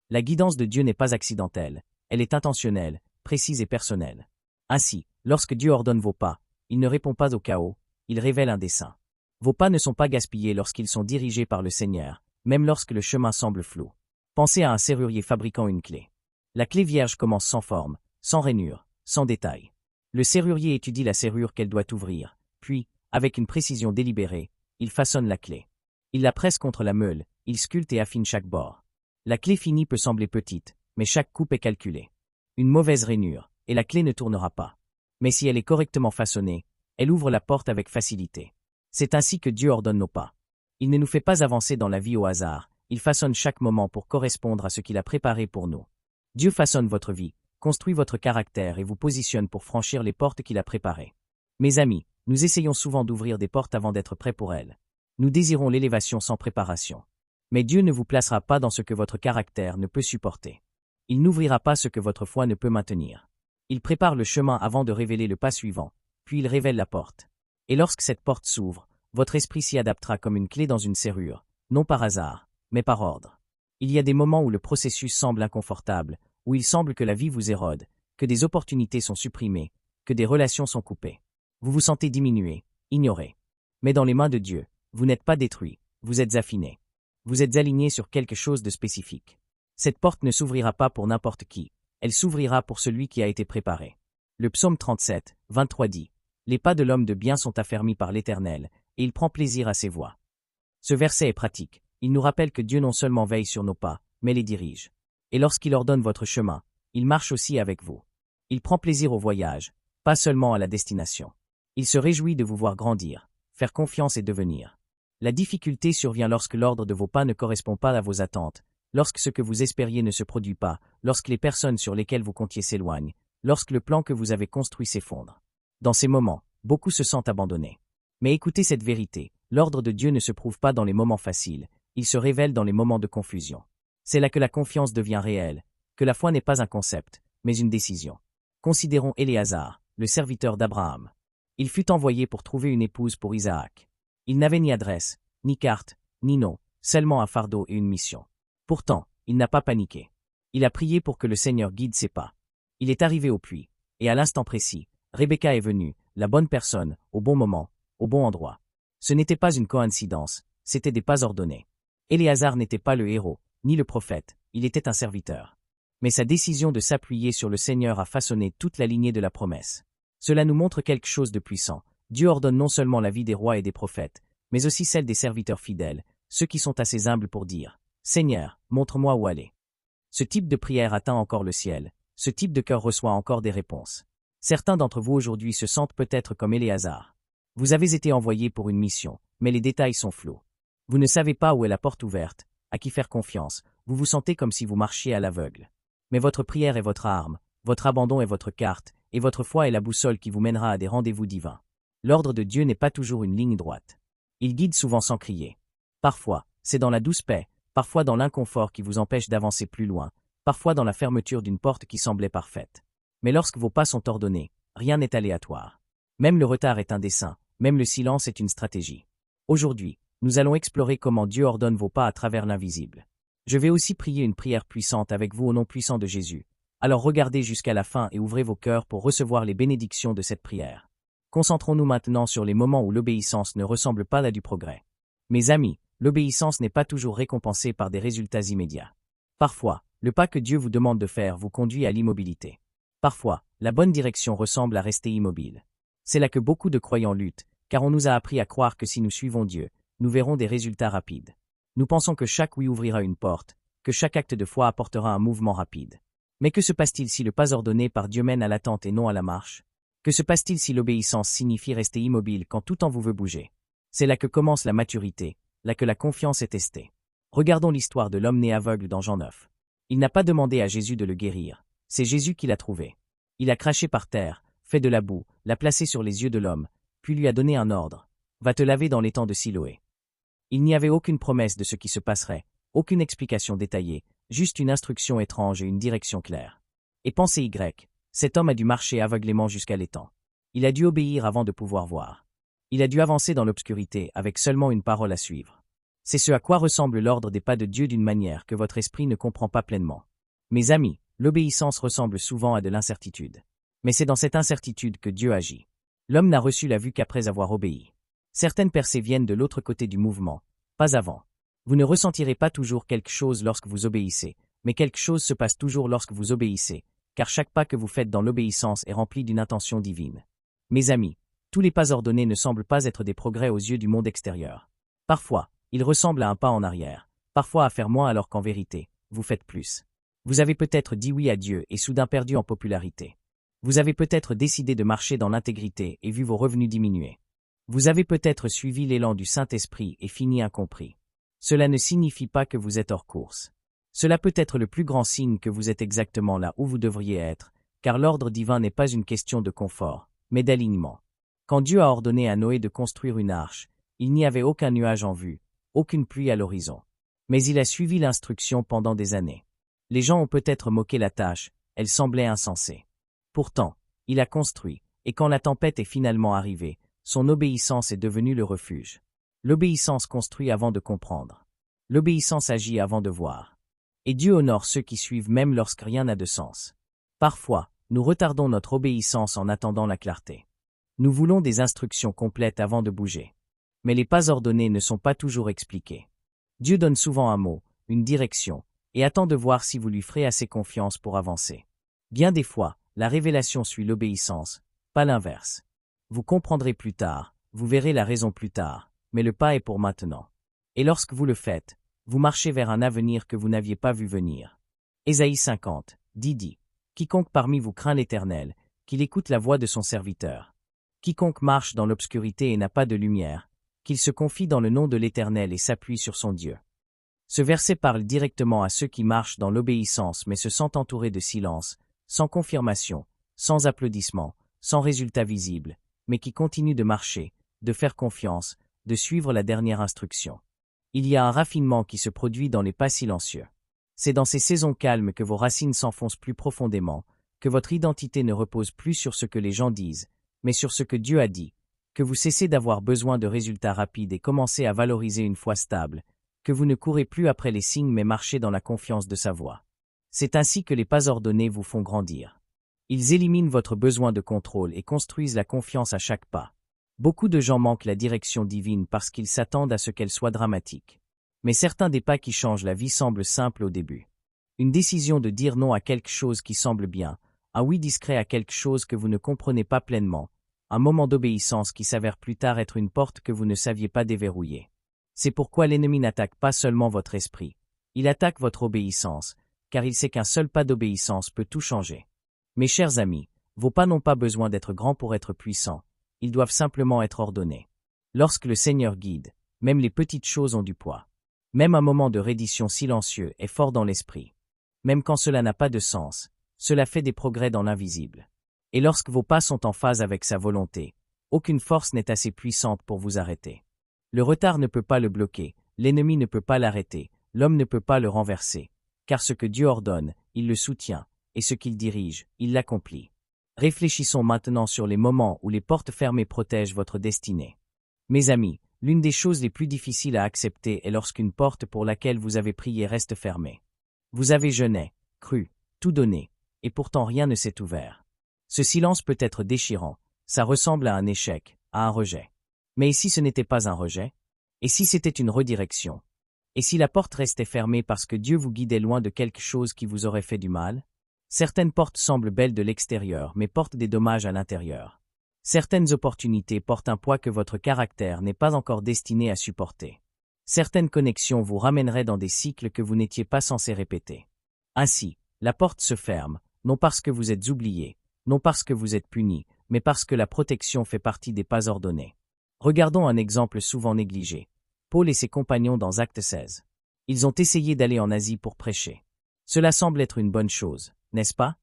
La guidance de Dieu n'est pas accidentelle, elle est intentionnelle, précise et personnelle. Ainsi, lorsque Dieu ordonne vos pas, il ne répond pas au chaos, il révèle un dessein. Vos pas ne sont pas gaspillés lorsqu'ils sont dirigés par le Seigneur, même lorsque le chemin semble flou. Pensez à un serrurier fabriquant une clé. La clé vierge commence sans forme, sans rainure, sans détail. Le serrurier étudie la serrure qu'elle doit ouvrir, puis, avec une précision délibérée, il façonne la clé. Il la presse contre la meule, il sculpte et affine chaque bord. La clé finie peut sembler petite, mais chaque coupe est calculée. Une mauvaise rainure, et la clé ne tournera pas. Mais si elle est correctement façonnée, elle ouvre la porte avec facilité. C'est ainsi que Dieu ordonne nos pas. Il ne nous fait pas avancer dans la vie au hasard, il façonne chaque moment pour correspondre à ce qu'il a préparé pour nous. Dieu façonne votre vie, construit votre caractère et vous positionne pour franchir les portes qu'il a préparées. Mes amis, nous essayons souvent d'ouvrir des portes avant d'être prêts pour elles. Nous désirons l'élévation sans préparation. Mais Dieu ne vous placera pas dans ce que votre caractère ne peut supporter. Il n'ouvrira pas ce que votre foi ne peut maintenir. Il prépare le chemin avant de révéler le pas suivant, puis il révèle la porte. Et lorsque cette porte s'ouvre, votre esprit s'y adaptera comme une clé dans une serrure, non par hasard, mais par ordre. Il y a des moments où le processus semble inconfortable, où il semble que la vie vous érode, que des opportunités sont supprimées, que des relations sont coupées. Vous vous sentez diminué, ignoré. Mais dans les mains de Dieu, vous n'êtes pas détruit, vous êtes affiné. Vous êtes aligné sur quelque chose de spécifique. Cette porte ne s'ouvrira pas pour n'importe qui, elle s'ouvrira pour celui qui a été préparé. Le psaume 37, 23 dit « Les pas de l'homme de bien sont affermis par l'Éternel, et il prend plaisir à ses voies. » Ce verset est pratique, il nous rappelle que Dieu non seulement veille sur nos pas, mais les dirige. Et lorsqu'il ordonne votre chemin, il marche aussi avec vous. Il prend plaisir au voyage, pas seulement à la destination. Il se réjouit de vous voir grandir, faire confiance et devenir. La difficulté survient lorsque l'ordre de vos pas ne correspond pas à vos attentes, lorsque ce que vous espériez ne se produit pas, lorsque les personnes sur lesquelles vous comptiez s'éloignent, lorsque le plan que vous avez construit s'effondre. Dans ces moments, beaucoup se sentent abandonnés. Mais écoutez cette vérité, l'ordre de Dieu ne se prouve pas dans les moments faciles, il se révèle dans les moments de confusion. C'est là que la confiance devient réelle, que la foi n'est pas un concept, mais une décision. Considérons Éléazar, le serviteur d'Abraham. Il fut envoyé pour trouver une épouse pour Isaac. Il n'avait ni adresse, ni carte, ni nom, seulement un fardeau et une mission. Pourtant, il n'a pas paniqué. Il a prié pour que le Seigneur guide ses pas. Il est arrivé au puits, et à l'instant précis, Rebecca est venue, la bonne personne, au bon moment, au bon endroit. Ce n'était pas une coïncidence, c'était des pas ordonnés. Éléazar n'était pas le héros, ni le prophète, il était un serviteur. Mais sa décision de s'appuyer sur le Seigneur a façonné toute la lignée de la promesse. Cela nous montre quelque chose de puissant. Dieu ordonne non seulement la vie des rois et des prophètes, mais aussi celle des serviteurs fidèles, ceux qui sont assez humbles pour dire « Seigneur, montre-moi où aller ». Ce type de prière atteint encore le ciel, ce type de cœur reçoit encore des réponses. Certains d'entre vous aujourd'hui se sentent peut-être comme Éléazar. Vous avez été envoyé pour une mission, mais les détails sont flous. Vous ne savez pas où est la porte ouverte, à qui faire confiance, vous vous sentez comme si vous marchiez à l'aveugle. Mais votre prière est votre arme, votre abandon est votre carte, et votre foi est la boussole qui vous mènera à des rendez-vous divins. L'ordre de Dieu n'est pas toujours une ligne droite. Il guide souvent sans crier. Parfois, c'est dans la douce paix, parfois dans l'inconfort qui vous empêche d'avancer plus loin, parfois dans la fermeture d'une porte qui semblait parfaite. Mais lorsque vos pas sont ordonnés, rien n'est aléatoire. Même le retard est un dessein, même le silence est une stratégie. Aujourd'hui, nous allons explorer comment Dieu ordonne vos pas à travers l'invisible. Je vais aussi prier une prière puissante avec vous au nom puissant de Jésus. Alors regardez jusqu'à la fin et ouvrez vos cœurs pour recevoir les bénédictions de cette prière. Concentrons-nous maintenant sur les moments où l'obéissance ne ressemble pas à du progrès. Mes amis, l'obéissance n'est pas toujours récompensée par des résultats immédiats. Parfois, le pas que Dieu vous demande de faire vous conduit à l'immobilité. Parfois, la bonne direction ressemble à rester immobile. C'est là que beaucoup de croyants luttent, car on nous a appris à croire que si nous suivons Dieu, nous verrons des résultats rapides. Nous pensons que chaque oui ouvrira une porte, que chaque acte de foi apportera un mouvement rapide. Mais que se passe-t-il si le pas ordonné par Dieu mène à l'attente et non à la marche? Que se passe-t-il si l'obéissance signifie rester immobile quand tout en vous veut bouger? C'est là que commence la maturité, là que la confiance est testée. Regardons l'histoire de l'homme né aveugle dans Jean 9. Il n'a pas demandé à Jésus de le guérir, c'est Jésus qui l'a trouvé. Il a craché par terre, fait de la boue, l'a placé sur les yeux de l'homme, puis lui a donné un ordre. Va te laver dans l'étang de Siloé. Il n'y avait aucune promesse de ce qui se passerait, aucune explication détaillée, juste une instruction étrange et une direction claire. Et pensez Y, cet homme a dû marcher aveuglément jusqu'à l'étang. Il a dû obéir avant de pouvoir voir. Il a dû avancer dans l'obscurité avec seulement une parole à suivre. C'est ce à quoi ressemble l'ordre des pas de Dieu d'une manière que votre esprit ne comprend pas pleinement. Mes amis, l'obéissance ressemble souvent à de l'incertitude. Mais c'est dans cette incertitude que Dieu agit. L'homme n'a reçu la vue qu'après avoir obéi. Certaines percées viennent de l'autre côté du mouvement, pas avant. Vous ne ressentirez pas toujours quelque chose lorsque vous obéissez, mais quelque chose se passe toujours lorsque vous obéissez, car chaque pas que vous faites dans l'obéissance est rempli d'une intention divine. Mes amis, tous les pas ordonnés ne semblent pas être des progrès aux yeux du monde extérieur. Parfois, ils ressemblent à un pas en arrière, parfois à faire moins alors qu'en vérité, vous faites plus. Vous avez peut-être dit oui à Dieu et soudain perdu en popularité. Vous avez peut-être décidé de marcher dans l'intégrité et vu vos revenus diminuer. Vous avez peut-être suivi l'élan du Saint-Esprit et fini incompris. Cela ne signifie pas que vous êtes hors course. Cela peut être le plus grand signe que vous êtes exactement là où vous devriez être, car l'ordre divin n'est pas une question de confort, mais d'alignement. Quand Dieu a ordonné à Noé de construire une arche, il n'y avait aucun nuage en vue, aucune pluie à l'horizon. Mais il a suivi l'instruction pendant des années. Les gens ont peut-être moqué la tâche, elle semblait insensée. Pourtant, il a construit, et quand la tempête est finalement arrivée, son obéissance est devenue le refuge. L'obéissance construit avant de comprendre. L'obéissance agit avant de voir. Et Dieu honore ceux qui suivent même lorsque rien n'a de sens. Parfois, nous retardons notre obéissance en attendant la clarté. Nous voulons des instructions complètes avant de bouger. Mais les pas ordonnés ne sont pas toujours expliqués. Dieu donne souvent un mot, une direction, et attend de voir si vous lui ferez assez confiance pour avancer. Bien des fois, la révélation suit l'obéissance, pas l'inverse. Vous comprendrez plus tard, vous verrez la raison plus tard, mais le pas est pour maintenant. Et lorsque vous le faites, vous marchez vers un avenir que vous n'aviez pas vu venir. Ésaïe 50, dit. Quiconque parmi vous craint l'Éternel, qu'il écoute la voix de son serviteur. Quiconque marche dans l'obscurité et n'a pas de lumière, qu'il se confie dans le nom de l'Éternel et s'appuie sur son Dieu. Ce verset parle directement à ceux qui marchent dans l'obéissance mais se sentent entourés de silence, sans confirmation, sans applaudissement, sans résultat visible, mais qui continuent de marcher, de faire confiance, de suivre la dernière instruction. Il y a un raffinement qui se produit dans les pas silencieux. C'est dans ces saisons calmes que vos racines s'enfoncent plus profondément, que votre identité ne repose plus sur ce que les gens disent, mais sur ce que Dieu a dit, que vous cessez d'avoir besoin de résultats rapides et commencez à valoriser une foi stable, que vous ne courez plus après les signes mais marchez dans la confiance de sa voix. C'est ainsi que les pas ordonnés vous font grandir. Ils éliminent votre besoin de contrôle et construisent la confiance à chaque pas. Beaucoup de gens manquent la direction divine parce qu'ils s'attendent à ce qu'elle soit dramatique. Mais certains des pas qui changent la vie semblent simples au début. Une décision de dire non à quelque chose qui semble bien, un oui discret à quelque chose que vous ne comprenez pas pleinement, un moment d'obéissance qui s'avère plus tard être une porte que vous ne saviez pas déverrouiller. C'est pourquoi l'ennemi n'attaque pas seulement votre esprit, il attaque votre obéissance, car il sait qu'un seul pas d'obéissance peut tout changer. Mes chers amis, vos pas n'ont pas besoin d'être grands pour être puissants, ils doivent simplement être ordonnés. Lorsque le Seigneur guide, même les petites choses ont du poids. Même un moment de reddition silencieux est fort dans l'esprit. Même quand cela n'a pas de sens, cela fait des progrès dans l'invisible. Et lorsque vos pas sont en phase avec sa volonté, aucune force n'est assez puissante pour vous arrêter. Le retard ne peut pas le bloquer, l'ennemi ne peut pas l'arrêter, l'homme ne peut pas le renverser, car ce que Dieu ordonne, il le soutient, et ce qu'il dirige, il l'accomplit. Réfléchissons maintenant sur les moments où les portes fermées protègent votre destinée. Mes amis, l'une des choses les plus difficiles à accepter est lorsqu'une porte pour laquelle vous avez prié reste fermée. Vous avez jeûné, cru, tout donné, et pourtant rien ne s'est ouvert. Ce silence peut être déchirant, ça ressemble à un échec, à un rejet. Mais et si ce n'était pas un rejet? Et si c'était une redirection? Et si la porte restait fermée parce que Dieu vous guidait loin de quelque chose qui vous aurait fait du mal? Certaines portes semblent belles de l'extérieur mais portent des dommages à l'intérieur. Certaines opportunités portent un poids que votre caractère n'est pas encore destiné à supporter. Certaines connexions vous ramèneraient dans des cycles que vous n'étiez pas censé répéter. Ainsi, la porte se ferme, non parce que vous êtes oublié, non parce que vous êtes puni, mais parce que la protection fait partie des pas ordonnés. Regardons un exemple souvent négligé. Paul et ses compagnons dans Actes 16. Ils ont essayé d'aller en Asie pour prêcher. Cela semble être une bonne chose, n'est-ce pas?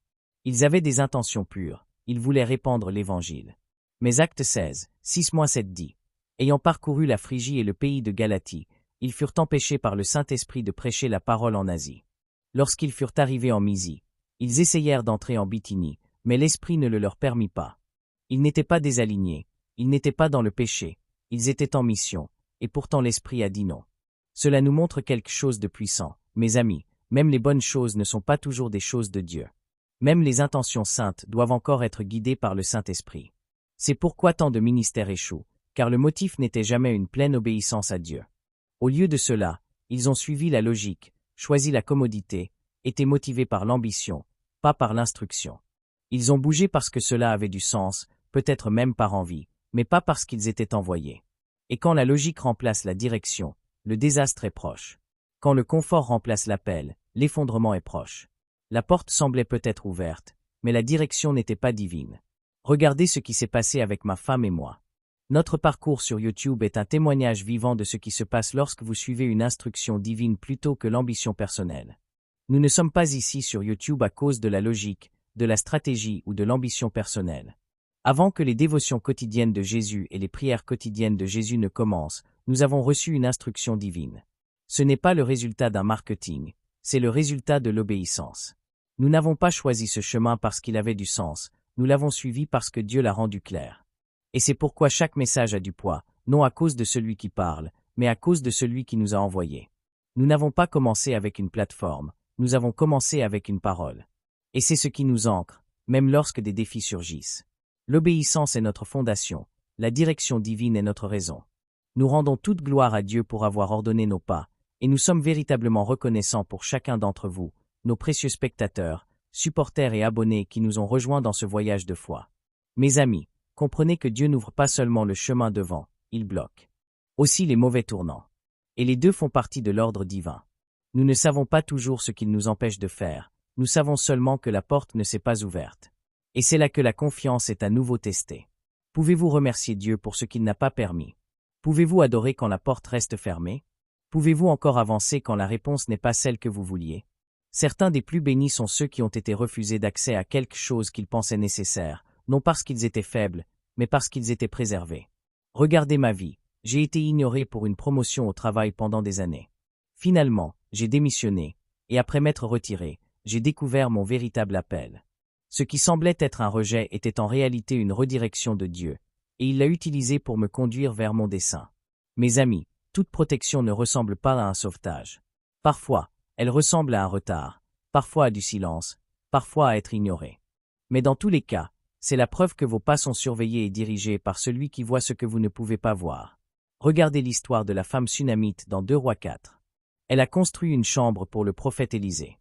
Ils avaient des intentions pures, ils voulaient répandre l'Évangile. Mais Actes 16, 6-7 dit, ayant parcouru la Phrygie et le pays de Galatie, ils furent empêchés par le Saint-Esprit de prêcher la parole en Asie. Lorsqu'ils furent arrivés en Mysie, ils essayèrent d'entrer en Bithynie, mais l'Esprit ne le leur permit pas. Ils n'étaient pas désalignés, ils n'étaient pas dans le péché, ils étaient en mission, et pourtant l'Esprit a dit non. Cela nous montre quelque chose de puissant. Mes amis, même les bonnes choses ne sont pas toujours des choses de Dieu. Même les intentions saintes doivent encore être guidées par le Saint-Esprit. C'est pourquoi tant de ministères échouent, car le motif n'était jamais une pleine obéissance à Dieu. Au lieu de cela, ils ont suivi la logique, choisi la commodité, étaient motivés par l'ambition, pas par l'instruction. Ils ont bougé parce que cela avait du sens, peut-être même par envie, mais pas parce qu'ils étaient envoyés. Et quand la logique remplace la direction, le désastre est proche. Quand le confort remplace l'appel, l'effondrement est proche. La porte semblait peut-être ouverte, mais la direction n'était pas divine. Regardez ce qui s'est passé avec ma femme et moi. Notre parcours sur YouTube est un témoignage vivant de ce qui se passe lorsque vous suivez une instruction divine plutôt que l'ambition personnelle. Nous ne sommes pas ici sur YouTube à cause de la logique, de la stratégie ou de l'ambition personnelle. Avant que les dévotions quotidiennes de Jésus et les prières quotidiennes de Jésus ne commencent, nous avons reçu une instruction divine. Ce n'est pas le résultat d'un marketing, c'est le résultat de l'obéissance. Nous n'avons pas choisi ce chemin parce qu'il avait du sens, nous l'avons suivi parce que Dieu l'a rendu clair. Et c'est pourquoi chaque message a du poids, non à cause de celui qui parle, mais à cause de celui qui nous a envoyés. Nous n'avons pas commencé avec une plateforme, nous avons commencé avec une parole. Et c'est ce qui nous ancre, même lorsque des défis surgissent. L'obéissance est notre fondation, la direction divine est notre raison. Nous rendons toute gloire à Dieu pour avoir ordonné nos pas, et nous sommes véritablement reconnaissants pour chacun d'entre vous, nos précieux spectateurs, supporters et abonnés qui nous ont rejoints dans ce voyage de foi. Mes amis, comprenez que Dieu n'ouvre pas seulement le chemin devant, il bloque aussi les mauvais tournants. Et les deux font partie de l'ordre divin. Nous ne savons pas toujours ce qu'il nous empêche de faire, nous savons seulement que la porte ne s'est pas ouverte. Et c'est là que la confiance est à nouveau testée. Pouvez-vous remercier Dieu pour ce qu'il n'a pas permis? Pouvez-vous adorer quand la porte reste fermée? Pouvez-vous encore avancer quand la réponse n'est pas celle que vous vouliez? Certains des plus bénis sont ceux qui ont été refusés d'accès à quelque chose qu'ils pensaient nécessaire, non parce qu'ils étaient faibles, mais parce qu'ils étaient préservés. Regardez ma vie, j'ai été ignoré pour une promotion au travail pendant des années. Finalement, j'ai démissionné, et après m'être retiré, j'ai découvert mon véritable appel. Ce qui semblait être un rejet était en réalité une redirection de Dieu, et il l'a utilisé pour me conduire vers mon dessein. Mes amis, toute protection ne ressemble pas à un sauvetage. Parfois, elle ressemble à un retard, parfois à du silence, parfois à être ignoré. Mais dans tous les cas, c'est la preuve que vos pas sont surveillés et dirigés par celui qui voit ce que vous ne pouvez pas voir. Regardez l'histoire de la femme sunamite dans 2 Rois 4. Elle a construit une chambre pour le prophète Élisée.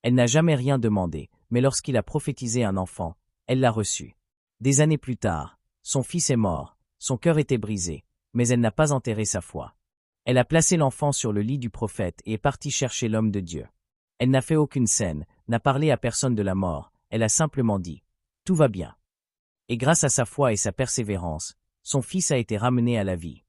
Elle n'a jamais rien demandé, mais lorsqu'il a prophétisé un enfant, elle l'a reçu. Des années plus tard, son fils est mort, son cœur était brisé, mais elle n'a pas enterré sa foi. Elle a placé l'enfant sur le lit du prophète et est partie chercher l'homme de Dieu. Elle n'a fait aucune scène, n'a parlé à personne de la mort, elle a simplement dit « Tout va bien ». Et grâce à sa foi et sa persévérance, son fils a été ramené à la vie.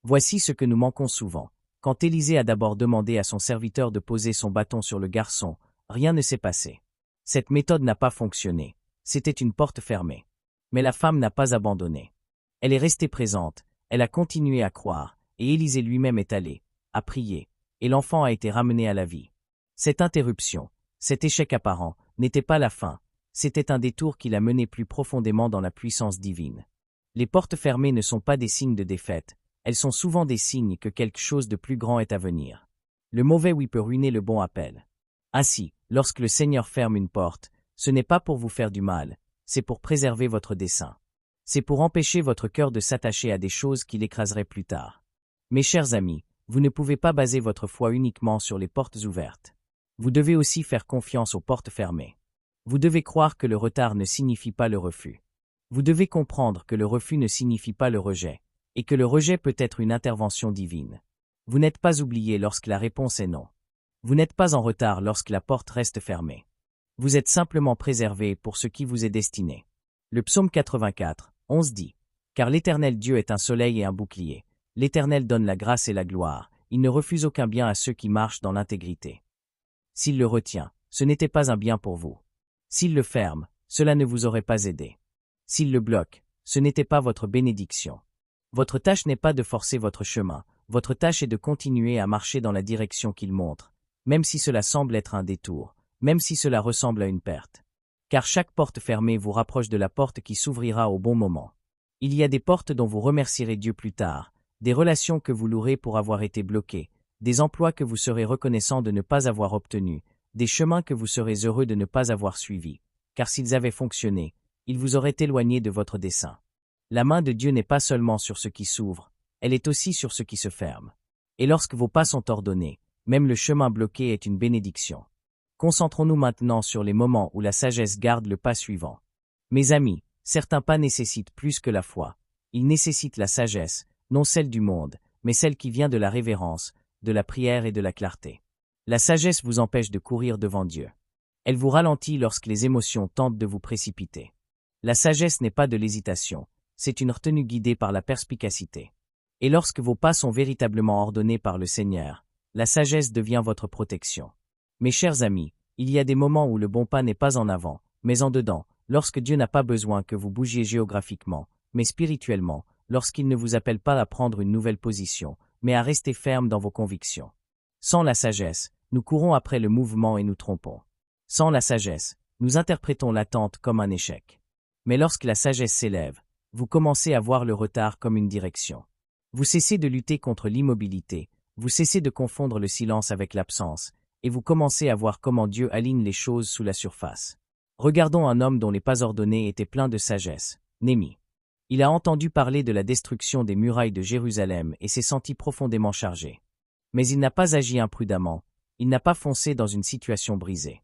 Voici ce que nous manquons souvent. Quand Élisée a d'abord demandé à son serviteur de poser son bâton sur le garçon, rien ne s'est passé. Cette méthode n'a pas fonctionné, c'était une porte fermée. Mais la femme n'a pas abandonné. Elle est restée présente, elle a continué à croire, et Élisée lui-même est allé, a prié, et l'enfant a été ramené à la vie. Cette interruption, cet échec apparent, n'était pas la fin, c'était un détour qui l'a mené plus profondément dans la puissance divine. Les portes fermées ne sont pas des signes de défaite, elles sont souvent des signes que quelque chose de plus grand est à venir. Le mauvais oui peut ruiner le bon appel. Ainsi, lorsque le Seigneur ferme une porte, ce n'est pas pour vous faire du mal, c'est pour préserver votre dessein. C'est pour empêcher votre cœur de s'attacher à des choses qui l'écraseraient plus tard. Mes chers amis, vous ne pouvez pas baser votre foi uniquement sur les portes ouvertes. Vous devez aussi faire confiance aux portes fermées. Vous devez croire que le retard ne signifie pas le refus. Vous devez comprendre que le refus ne signifie pas le rejet, et que le rejet peut être une intervention divine. Vous n'êtes pas oublié lorsque la réponse est non. Vous n'êtes pas en retard lorsque la porte reste fermée. Vous êtes simplement préservé pour ce qui vous est destiné. Le psaume 84, 11 dit « Car l'Éternel Dieu est un soleil et un bouclier. L'Éternel donne la grâce et la gloire, il ne refuse aucun bien à ceux qui marchent dans l'intégrité. » S'il le retient, ce n'était pas un bien pour vous. S'il le ferme, cela ne vous aurait pas aidé. S'il le bloque, ce n'était pas votre bénédiction. Votre tâche n'est pas de forcer votre chemin, votre tâche est de continuer à marcher dans la direction qu'il montre, même si cela semble être un détour, même si cela ressemble à une perte. Car chaque porte fermée vous rapproche de la porte qui s'ouvrira au bon moment. Il y a des portes dont vous remercierez Dieu plus tard, des relations que vous louerez pour avoir été bloquées, des emplois que vous serez reconnaissant de ne pas avoir obtenus, des chemins que vous serez heureux de ne pas avoir suivis, car s'ils avaient fonctionné, ils vous auraient éloigné de votre dessein. La main de Dieu n'est pas seulement sur ce qui s'ouvre, elle est aussi sur ce qui se ferme. Et lorsque vos pas sont ordonnés, même le chemin bloqué est une bénédiction. Concentrons-nous maintenant sur les moments où la sagesse garde le pas suivant. Mes amis, certains pas nécessitent plus que la foi. Ils nécessitent la sagesse, non celle du monde, mais celle qui vient de la révérence, de la prière et de la clarté. La sagesse vous empêche de courir devant Dieu. Elle vous ralentit lorsque les émotions tentent de vous précipiter. La sagesse n'est pas de l'hésitation, c'est une retenue guidée par la perspicacité. Et lorsque vos pas sont véritablement ordonnés par le Seigneur, la sagesse devient votre protection. Mes chers amis, il y a des moments où le bon pas n'est pas en avant, mais en dedans, lorsque Dieu n'a pas besoin que vous bougiez géographiquement, mais spirituellement, lorsqu'il ne vous appelle pas à prendre une nouvelle position, mais à rester ferme dans vos convictions. Sans la sagesse, nous courons après le mouvement et nous trompons. Sans la sagesse, nous interprétons l'attente comme un échec. Mais lorsque la sagesse s'élève, vous commencez à voir le retard comme une direction. Vous cessez de lutter contre l'immobilité, vous cessez de confondre le silence avec l'absence, et vous commencez à voir comment Dieu aligne les choses sous la surface. Regardons un homme dont les pas ordonnés étaient pleins de sagesse, Néhémie. Il a entendu parler de la destruction des murailles de Jérusalem et s'est senti profondément chargé. Mais il n'a pas agi imprudemment, il n'a pas foncé dans une situation brisée.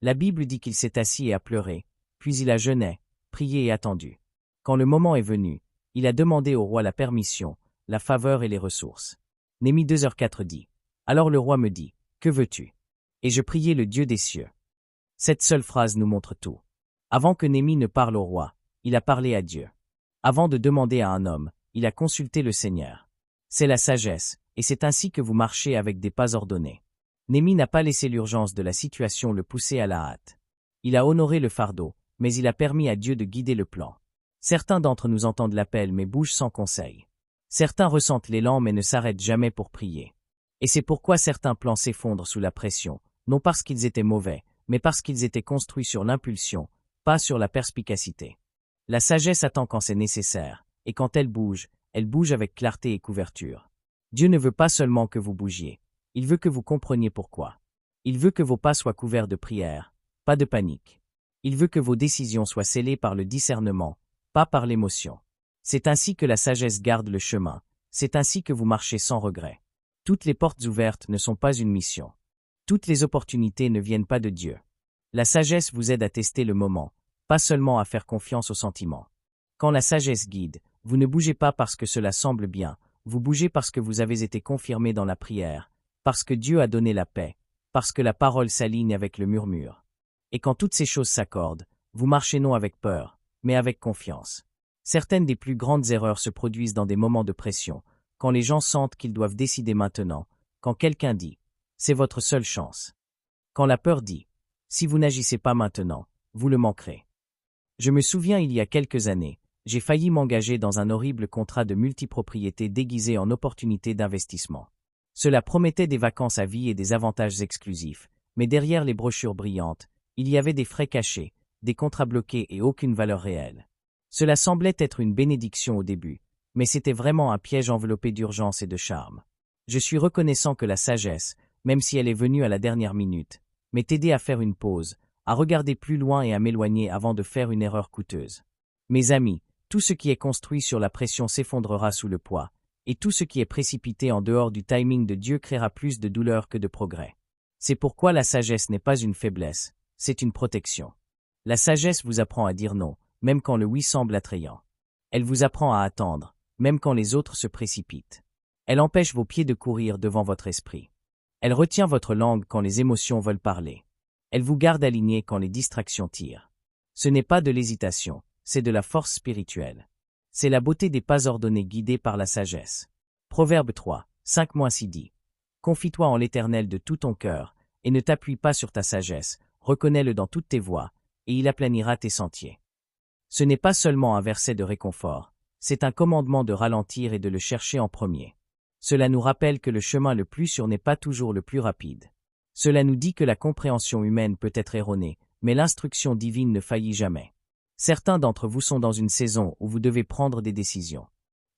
La Bible dit qu'il s'est assis et a pleuré, puis il a jeûné, prié et attendu. Quand le moment est venu, il a demandé au roi la permission, la faveur et les ressources. Néhémie 2h4 dit. Alors le roi me dit, que veux-tu? Et je priai le Dieu des cieux. Cette seule phrase nous montre tout. Avant que Néhémie ne parle au roi, il a parlé à Dieu. Avant de demander à un homme, il a consulté le Seigneur. C'est la sagesse, et c'est ainsi que vous marchez avec des pas ordonnés. Néhémie n'a pas laissé l'urgence de la situation le pousser à la hâte. Il a honoré le fardeau, mais il a permis à Dieu de guider le plan. Certains d'entre nous entendent l'appel mais bougent sans conseil. Certains ressentent l'élan mais ne s'arrêtent jamais pour prier. Et c'est pourquoi certains plans s'effondrent sous la pression, non parce qu'ils étaient mauvais, mais parce qu'ils étaient construits sur l'impulsion, pas sur la perspicacité. La sagesse attend quand c'est nécessaire, et quand elle bouge avec clarté et couverture. Dieu ne veut pas seulement que vous bougiez, il veut que vous compreniez pourquoi. Il veut que vos pas soient couverts de prière, pas de panique. Il veut que vos décisions soient scellées par le discernement, pas par l'émotion. C'est ainsi que la sagesse garde le chemin, c'est ainsi que vous marchez sans regret. Toutes les portes ouvertes ne sont pas une mission. Toutes les opportunités ne viennent pas de Dieu. La sagesse vous aide à tester le moment, pas seulement à faire confiance aux sentiments. Quand la sagesse guide, vous ne bougez pas parce que cela semble bien, vous bougez parce que vous avez été confirmé dans la prière, parce que Dieu a donné la paix, parce que la parole s'aligne avec le murmure. Et quand toutes ces choses s'accordent, vous marchez non avec peur, mais avec confiance. Certaines des plus grandes erreurs se produisent dans des moments de pression, quand les gens sentent qu'ils doivent décider maintenant, quand quelqu'un dit « c'est votre seule chance ». Quand la peur dit « si vous n'agissez pas maintenant, vous le manquerez ». Je me souviens il y a quelques années, j'ai failli m'engager dans un horrible contrat de multipropriété déguisé en opportunité d'investissement. Cela promettait des vacances à vie et des avantages exclusifs, mais derrière les brochures brillantes, il y avait des frais cachés, des contrats bloqués et aucune valeur réelle. Cela semblait être une bénédiction au début, mais c'était vraiment un piège enveloppé d'urgence et de charme. Je suis reconnaissant que la sagesse, même si elle est venue à la dernière minute, m'ait aidé à faire une pause, à regarder plus loin et à m'éloigner avant de faire une erreur coûteuse. Mes amis, tout ce qui est construit sur la pression s'effondrera sous le poids, et tout ce qui est précipité en dehors du timing de Dieu créera plus de douleur que de progrès. C'est pourquoi la sagesse n'est pas une faiblesse, c'est une protection. La sagesse vous apprend à dire non, même quand le oui semble attrayant. Elle vous apprend à attendre, même quand les autres se précipitent. Elle empêche vos pieds de courir devant votre esprit. Elle retient votre langue quand les émotions veulent parler. Elle vous garde aligné quand les distractions tirent. Ce n'est pas de l'hésitation, c'est de la force spirituelle. C'est la beauté des pas ordonnés guidés par la sagesse. Proverbe 3, 5-6 dit. Confie-toi en l'Éternel de tout ton cœur, et ne t'appuie pas sur ta sagesse, reconnais-le dans toutes tes voies, et il aplanira tes sentiers. Ce n'est pas seulement un verset de réconfort, c'est un commandement de ralentir et de le chercher en premier. Cela nous rappelle que le chemin le plus sûr n'est pas toujours le plus rapide. Cela nous dit que la compréhension humaine peut être erronée, mais l'instruction divine ne faillit jamais. Certains d'entre vous sont dans une saison où vous devez prendre des décisions.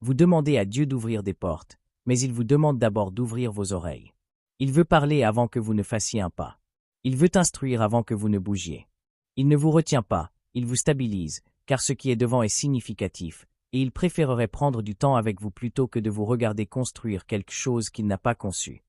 Vous demandez à Dieu d'ouvrir des portes, mais il vous demande d'abord d'ouvrir vos oreilles. Il veut parler avant que vous ne fassiez un pas. Il veut instruire avant que vous ne bougiez. Il ne vous retient pas, il vous stabilise, car ce qui est devant est significatif, et il préférerait prendre du temps avec vous plutôt que de vous regarder construire quelque chose qu'il n'a pas conçu.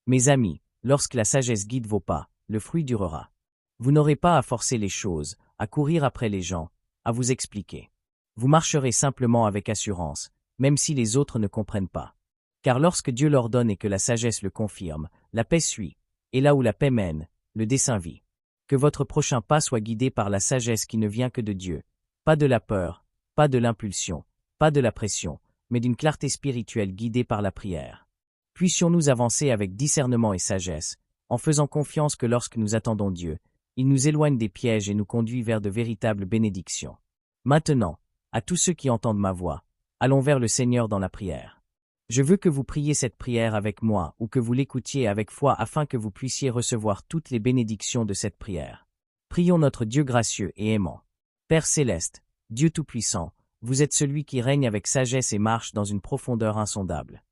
Mes amis, lorsque la sagesse guide vos pas, le fruit durera. Vous n'aurez pas à forcer les choses, à courir après les gens, à vous expliquer. Vous marcherez simplement avec assurance, même si les autres ne comprennent pas. Car lorsque Dieu l'ordonne et que la sagesse le confirme, la paix suit, et là où la paix mène, le dessein vit. Que votre prochain pas soit guidé par la sagesse qui ne vient que de Dieu, pas de la peur, pas de l'impulsion, pas de la pression, mais d'une clarté spirituelle guidée par la prière. Puissions-nous avancer avec discernement et sagesse, en faisant confiance que lorsque nous attendons Dieu, il nous éloigne des pièges et nous conduit vers de véritables bénédictions. Maintenant, à tous ceux qui entendent ma voix, allons vers le Seigneur dans la prière. Je veux que vous priez cette prière avec moi ou que vous l'écoutiez avec foi afin que vous puissiez recevoir toutes les bénédictions de cette prière. Prions notre Dieu gracieux et aimant. Père céleste, Dieu tout-puissant, vous êtes celui qui règne avec sagesse et marche dans une profondeur insondable.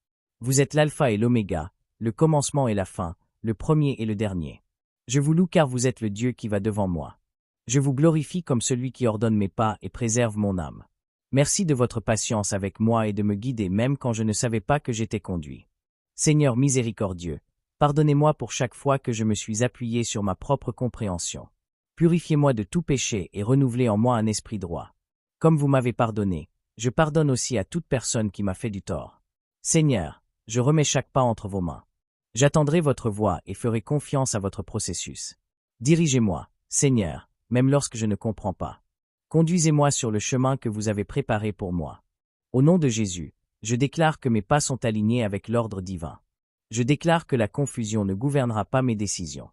Vous êtes l'alpha et l'oméga, le commencement et la fin, le premier et le dernier. Je vous loue car vous êtes le Dieu qui va devant moi. Je vous glorifie comme celui qui ordonne mes pas et préserve mon âme. Merci de votre patience avec moi et de me guider même quand je ne savais pas que j'étais conduit. Seigneur miséricordieux, pardonnez-moi pour chaque fois que je me suis appuyé sur ma propre compréhension. Purifiez-moi de tout péché et renouvelez en moi un esprit droit. Comme vous m'avez pardonné, je pardonne aussi à toute personne qui m'a fait du tort. Seigneur, je remets chaque pas entre vos mains. J'attendrai votre voix et ferai confiance à votre processus. Dirigez-moi, Seigneur, même lorsque je ne comprends pas. Conduisez-moi sur le chemin que vous avez préparé pour moi. Au nom de Jésus, je déclare que mes pas sont alignés avec l'ordre divin. Je déclare que la confusion ne gouvernera pas mes décisions.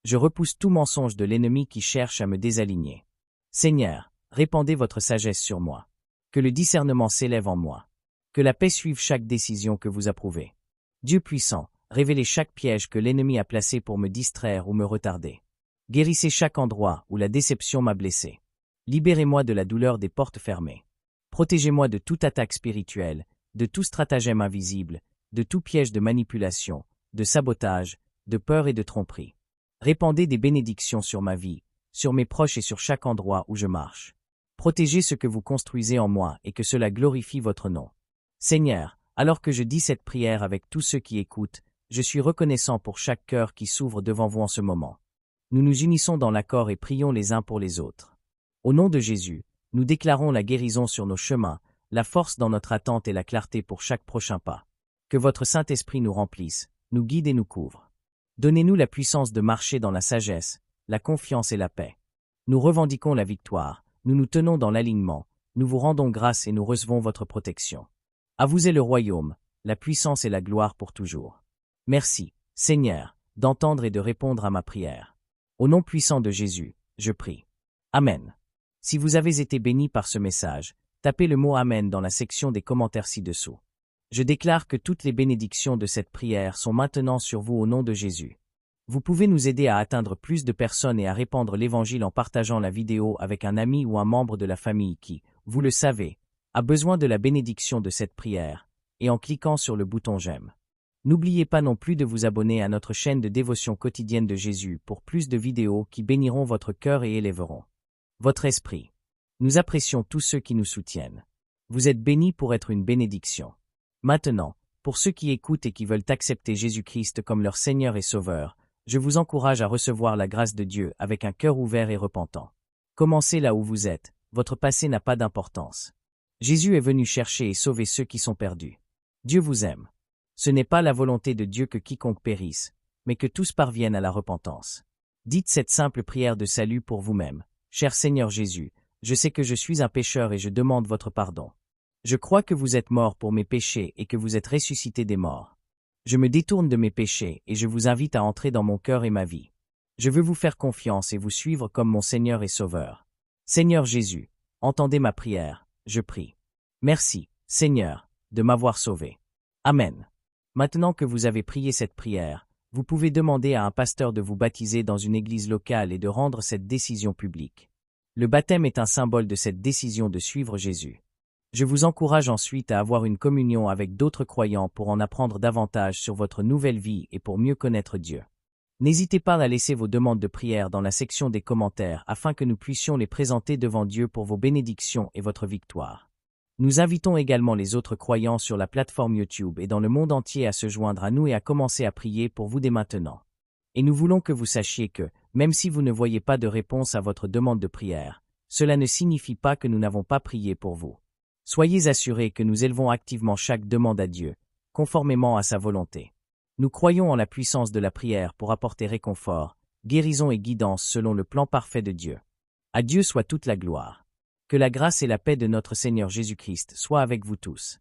Je repousse tout mensonge de l'ennemi qui cherche à me désaligner. Seigneur, répandez votre sagesse sur moi. Que le discernement s'élève en moi. Que la paix suive chaque décision que vous approuvez. Dieu puissant, révélez chaque piège que l'ennemi a placé pour me distraire ou me retarder. Guérissez chaque endroit où la déception m'a blessé. Libérez-moi de la douleur des portes fermées. Protégez-moi de toute attaque spirituelle, de tout stratagème invisible, de tout piège de manipulation, de sabotage, de peur et de tromperie. Répandez des bénédictions sur ma vie, sur mes proches et sur chaque endroit où je marche. Protégez ce que vous construisez en moi et que cela glorifie votre nom. Seigneur, alors que je dis cette prière avec tous ceux qui écoutent, je suis reconnaissant pour chaque cœur qui s'ouvre devant vous en ce moment. Nous nous unissons dans l'accord et prions les uns pour les autres. Au nom de Jésus, nous déclarons la guérison sur nos chemins, la force dans notre attente et la clarté pour chaque prochain pas. Que votre Saint-Esprit nous remplisse, nous guide et nous couvre. Donnez-nous la puissance de marcher dans la sagesse, la confiance et la paix. Nous revendiquons la victoire, nous nous tenons dans l'alignement, nous vous rendons grâce et nous recevons votre protection. À vous est le royaume, la puissance et la gloire pour toujours. Merci, Seigneur, d'entendre et de répondre à ma prière. Au nom puissant de Jésus, je prie. Amen. Si vous avez été béni par ce message, tapez le mot Amen dans la section des commentaires ci-dessous. Je déclare que toutes les bénédictions de cette prière sont maintenant sur vous au nom de Jésus. Vous pouvez nous aider à atteindre plus de personnes et à répandre l'Évangile en partageant la vidéo avec un ami ou un membre de la famille qui, vous le savez, a besoin de la bénédiction de cette prière, et en cliquant sur le bouton j'aime. N'oubliez pas non plus de vous abonner à notre chaîne de dévotion quotidienne de Jésus pour plus de vidéos qui béniront votre cœur et élèveront votre esprit. Nous apprécions tous ceux qui nous soutiennent. Vous êtes bénis pour être une bénédiction. Maintenant, pour ceux qui écoutent et qui veulent accepter Jésus-Christ comme leur Seigneur et Sauveur, je vous encourage à recevoir la grâce de Dieu avec un cœur ouvert et repentant. Commencez là où vous êtes, votre passé n'a pas d'importance. Jésus est venu chercher et sauver ceux qui sont perdus. Dieu vous aime. Ce n'est pas la volonté de Dieu que quiconque périsse, mais que tous parviennent à la repentance. Dites cette simple prière de salut pour vous-même. Cher Seigneur Jésus, je sais que je suis un pécheur et je demande votre pardon. Je crois que vous êtes mort pour mes péchés et que vous êtes ressuscité des morts. Je me détourne de mes péchés et je vous invite à entrer dans mon cœur et ma vie. Je veux vous faire confiance et vous suivre comme mon Seigneur et Sauveur. Seigneur Jésus, entendez ma prière, je prie. Merci, Seigneur, de m'avoir sauvé. Amen. Maintenant que vous avez prié cette prière, vous pouvez demander à un pasteur de vous baptiser dans une église locale et de rendre cette décision publique. Le baptême est un symbole de cette décision de suivre Jésus. Je vous encourage ensuite à avoir une communion avec d'autres croyants pour en apprendre davantage sur votre nouvelle vie et pour mieux connaître Dieu. N'hésitez pas à laisser vos demandes de prière dans la section des commentaires afin que nous puissions les présenter devant Dieu pour vos bénédictions et votre victoire. Nous invitons également les autres croyants sur la plateforme YouTube et dans le monde entier à se joindre à nous et à commencer à prier pour vous dès maintenant. Et nous voulons que vous sachiez que, même si vous ne voyez pas de réponse à votre demande de prière, cela ne signifie pas que nous n'avons pas prié pour vous. Soyez assurés que nous élevons activement chaque demande à Dieu, conformément à sa volonté. Nous croyons en la puissance de la prière pour apporter réconfort, guérison et guidance selon le plan parfait de Dieu. À Dieu soit toute la gloire. Que la grâce et la paix de notre Seigneur Jésus-Christ soient avec vous tous.